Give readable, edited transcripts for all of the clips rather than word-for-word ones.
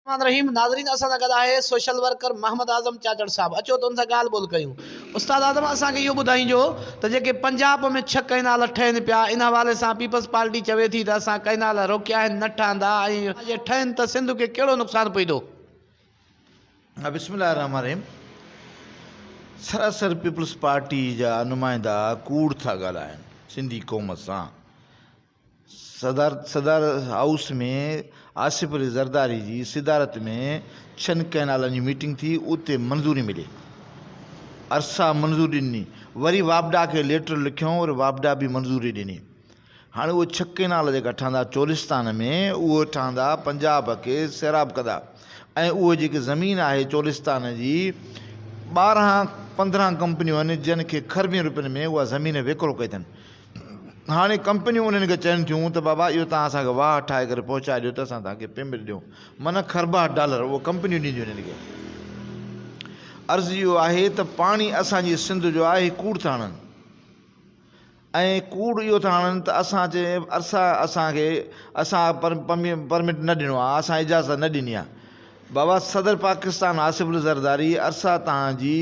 रहीम नाज़रीन असां सां गॾु आहे सोशल वर्कर मोहम्मद आज़म चाचड़ साहब। अचो त उन सां ॻाल्हि ॿोल कयूं। उस्ताद आज़म असांखे इहो ॿुधाइजो त जेके पंजाब में 6 कैनाल ठहनि पिया, इन हवाले सां पीपल्स पार्टी चवे थी त असां कैनाल रोकिया आहिनि, न ठहंदा, ऐं जे ठहनि त सिंध खे कहिड़ो नुक़सानु पवंदो? बिस्मिल्लाह रहमान रहीम। सरासर पीपल्स पार्टी जा नुमाइंदा कूड़ था ॻाल्हाइनि सिंधी क़ौम सां। सदर हाउस में आसिफ अली ज़रदारी जी सिदारत में 6 कैनालनि जी मीटिंग थी, उते मंज़ूरी मिली, अरसा मंज़ूरी ॾिनी, वरी वापडा खे लेटर लिखियऊं और वापडा बि मंज़ूरी ॾिनी। हाणे उहे 6 कैनाल जेका ठहंदा चोलिस्तान में, उहे ठहंदा पंजाब खे सैराब कंदा, ऐं उहे जेकी ज़मीन आहे चोलिस्तान जी 12-15 कंपनियूं आहिनि जिन खे खरबें रुपयनि में उहा ज़मीन विकिरो कई अथनि। हाणे कंपनियूं उन्हनि खे चवनि थियूं त बाबा इहो तव्हां असांखे वाह ठाहे करे पहुचाए ॾियो त असां तव्हांखे पेमेंट ॾियूं, माना खरबा डॉलर उहो कंपनियूं ॾींदियूं उन्हनि खे। अर्ज़ु इहो आहे त पाणी असांजी सिंध जो आहे कूड़ था हणनि, ऐं कूड़ इहो था हणनि त असां परमिट न ॾिनो आहे, असां इजाज़त न ॾिनी आहे। बाबा सदर पाकिस्तान आसिफ अली ज़रदारी अरसा तव्हांजी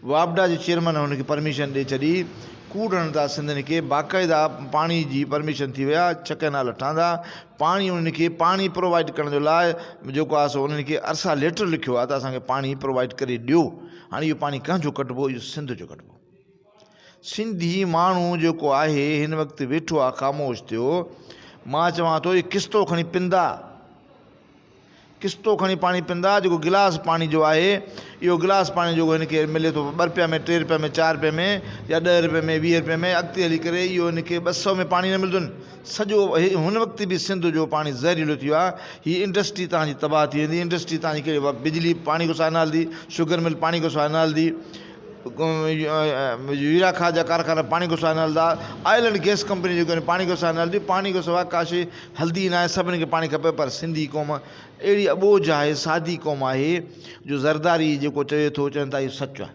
वापडा जे चेयरमैन हुनखे परमिशन ॾेई छॾी, कूड़ हणंदा सिंधियुनि खे, बाक़ाइदा पाणी जी परमिशन थी विया, 6 कैनाल ठहंदा, पाणी उन्हनि खे पाणी प्रोवाइड करण जे लाइ जेको आहे सो उन्हनि खे अरसा लेटर लिखियो आहे त असांखे पाणी प्रोवाइड करे ॾियो। हाणे इहो पाणी कंहिंजो कटिबो? इहो सिंध जो कटिबो। सिंधी माण्हू जेको आहे हिन वक़्तु वेठो आहे ख़ामोश थियो। मां चवां थो इहे किस्तो खणी पिंदा, किस्तो खणी पाणी पिंदा। जेको गिलास पाणी जो आहे, इहो गिलास पाणी जेको हिनखे मिले थो 2 रुपया में, 3 रुपया में, 4 रुपये में, या 10 रुपये में, 20 रुपये में, अॻिते हली करे इहो हिनखे 200 में पाणी न मिलंदो आहिनि। सॼो हुन वक़्तु बि सिंध जो पाणी ज़हरीलो थी वियो आहे। हीअ इंडस्ट्री तव्हांजी तबाह थी वेंदी। इंडस्ट्री तव्हांजी कहिड़ी बिजली पाणी को सां न हलंदी, शुगर मिल पाणी को सां न हलंदी, यूरिया खाद जा कारखाना पाणी को सां न हलंदा, ऑयल एंड गैस कंपनी जेको आहिनि पाणी को सां न हलंदी। पाणी को सवाइ का शइ हलंदी न आहे, सभिनी खे पाणी खपे। पर सिंधी क़ौम अहिड़ी अॿोझ आहे, सादी क़ौम आहे जो ज़रदारी जेको चवे थो, चवनि था इहो सच आहे।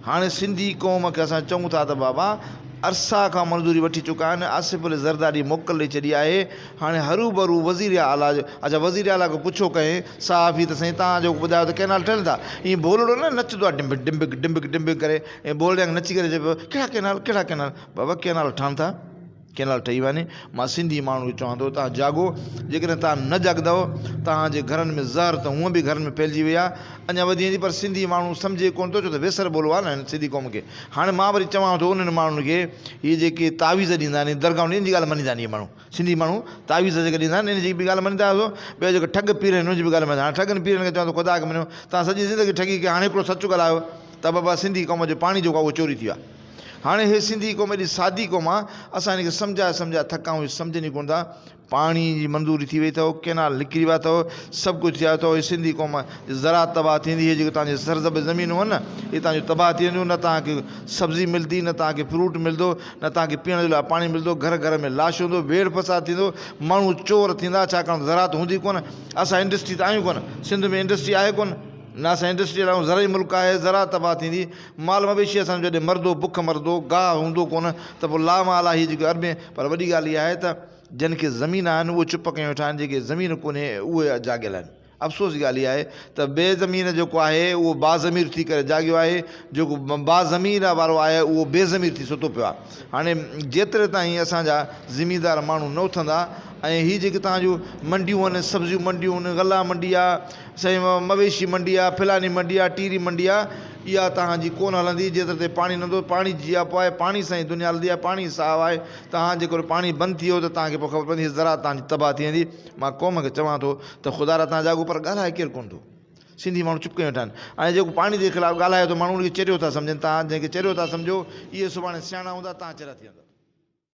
हाणे सिंधी क़ौम खे असां चऊं था त बाबा अरसा खां मंज़ूरी वठी चुका आहिनि, आसिफ अली ज़रदारी मोकल ॾेई छॾी आहे। हाणे हरू भरू वज़ीर आला अच्छा वज़ीर आला खे पुछो कंहिं साफ़ी त साईं तव्हां जेको ॿुधायो त कैनाल ठहनि था, ईअं बोलड़ो न नचंदो आहे डिंबिक डिंबिक डिंबिक डिंबिक करे, ऐं बोलड़े नची करे चइबो कहिड़ा कैनाल कहिड़ा कैनाल? बाबा कैनाल ठहनि था, कैनाल ठही वञे। मां सिंधी माण्हू खे चवां थो तव्हां जागो। जेकॾहिं तव्हां न जागदव तव्हांजे घरनि में ज़हर त हूअं बि घरनि में फैलिजी वई आहे, अञा वधी वेंदी। पर सिंधी माण्हू सम्झे कोन थो, छो त वेसर बोलो आहे न सिंधी क़ौम खे। हाणे मां वरी चवां थो उन्हनि माण्हुनि खे, इहे जेके तावीज़ ॾींदा आहिनि दरगाह, इन जी ॻाल्हि मञींदा आहिनि। इहे माण्हू सिंधी माण्हू तावीज़ जेके ॾींदा आहिनि इन जी बि ॻाल्हि मञींदा आहियो। ॿियो जेके ठग पीर आहिनि उन जी बि ॻाल्हि मञींदा। हाणे ठगनि पीरनि खे चवां थो ख़ुदा खे मञो, तव्हां सॼी ज़िंदगी ठगी के हाणे हिकिड़ो सच ॻाल्हायो त बाबा सिंधी क़ौम जो पाणी जेको आहे उहो चोरी थी वियो आहे। हाणे हे सिंधी क़ौम एॾी सादी क़ौम आहे, असां हिनखे सम्झाए थकाऊं, सम्झनि ई कोन था। पाणी जी मंज़ूरी थी वई अथव, कैनाल निकिरी विया अथव, सभु कुझु थी वियो अथव। हे सिंधी क़ौम ज़राअत तबाह थींदी। इहे जेके तव्हांजी सरज़ब ज़मीनूं आहिनि न, इहे तव्हांजूं तबाह थी वेंदियूं। न तव्हांखे सब्ज़ी मिलंदी, न तव्हांखे फ्रूट मिलंदो, न तव्हांखे पीअण जे लाइ पाणी मिलंदो। घर घर में लाश हूंदो, वेड़ फसाद थींदो, माण्हू चोर थींदा, छाकाणि ज़राअत हूंदी कोन। असां इंडस्ट्री त आहियूं कोन, सिंध में इंडस्ट्री आहे कोन, न असां इंडस्ट्री हलायूं। ज़रई मुल्क आहे, ज़राअत तबाह थींदी। माल मवेशी असांजो जॾहिं मरंदो, बुख मरंदो, गाह हूंदो कोन त पोइ लामाल आहे हीअ जेके अरबे। पर वॾी ॻाल्हि इहा आहे त जिन खे ज़मीन आहिनि उहे चुप कयूं वेठा आहिनि, जेके ज़मीन कोन्हे उहे जाॻियल आहिनि। अफ़सोस जी ॻाल्हि इहा आहे त बेज़मीन जेको आहे उहो बाज़मीर थी करे जाॻियो आहे, जेको बाज़मीर वारो आहे उहो बेज़मीर थी सुतो पियो आहे। हाणे जेतिरे ताईं असांजा ज़मीनदार माण्हू न उथंदा, ऐं हीअ जेके तव्हांजूं मंडियूं आहिनि, सब्जियूं मंडियूं आहिनि, गला मंडी आहे, साईं मवेशी मंडी आहे, फिलानी मंडी आहे, टीरी मंडी आहे, इहा तव्हांजी कोन हलंदी जेतिरे ते पाणी न हूंदो। पाणी जी आहे पोइ आहे, पाणी सां ई दुनिया हलंदी आहे। पाणी साफ़ आहे, तव्हां जेको पाणी बंदि थी वियो त तव्हांखे पोइ ख़बर पवंदी ज़रा तव्हांजी तबाह थी वेंदी। मां क़ौम खे चवां थो त ख़ुदा रा तव्हां जाॻो, पर ॻाल्हाए केरु कोन थो। सिंधी माण्हू चुप कयूं वेठा आहिनि। ऐं जेको पाणी जे ख़िलाफ़ु ॻाल्हाए थो, माण्हू उनखे चरियो था सम्झनि। तव्हां जंहिंखे चरियो था सम्झो, इहे सुभाणे सियाणा हूंदा, तव्हां चरिया थी वेंदा।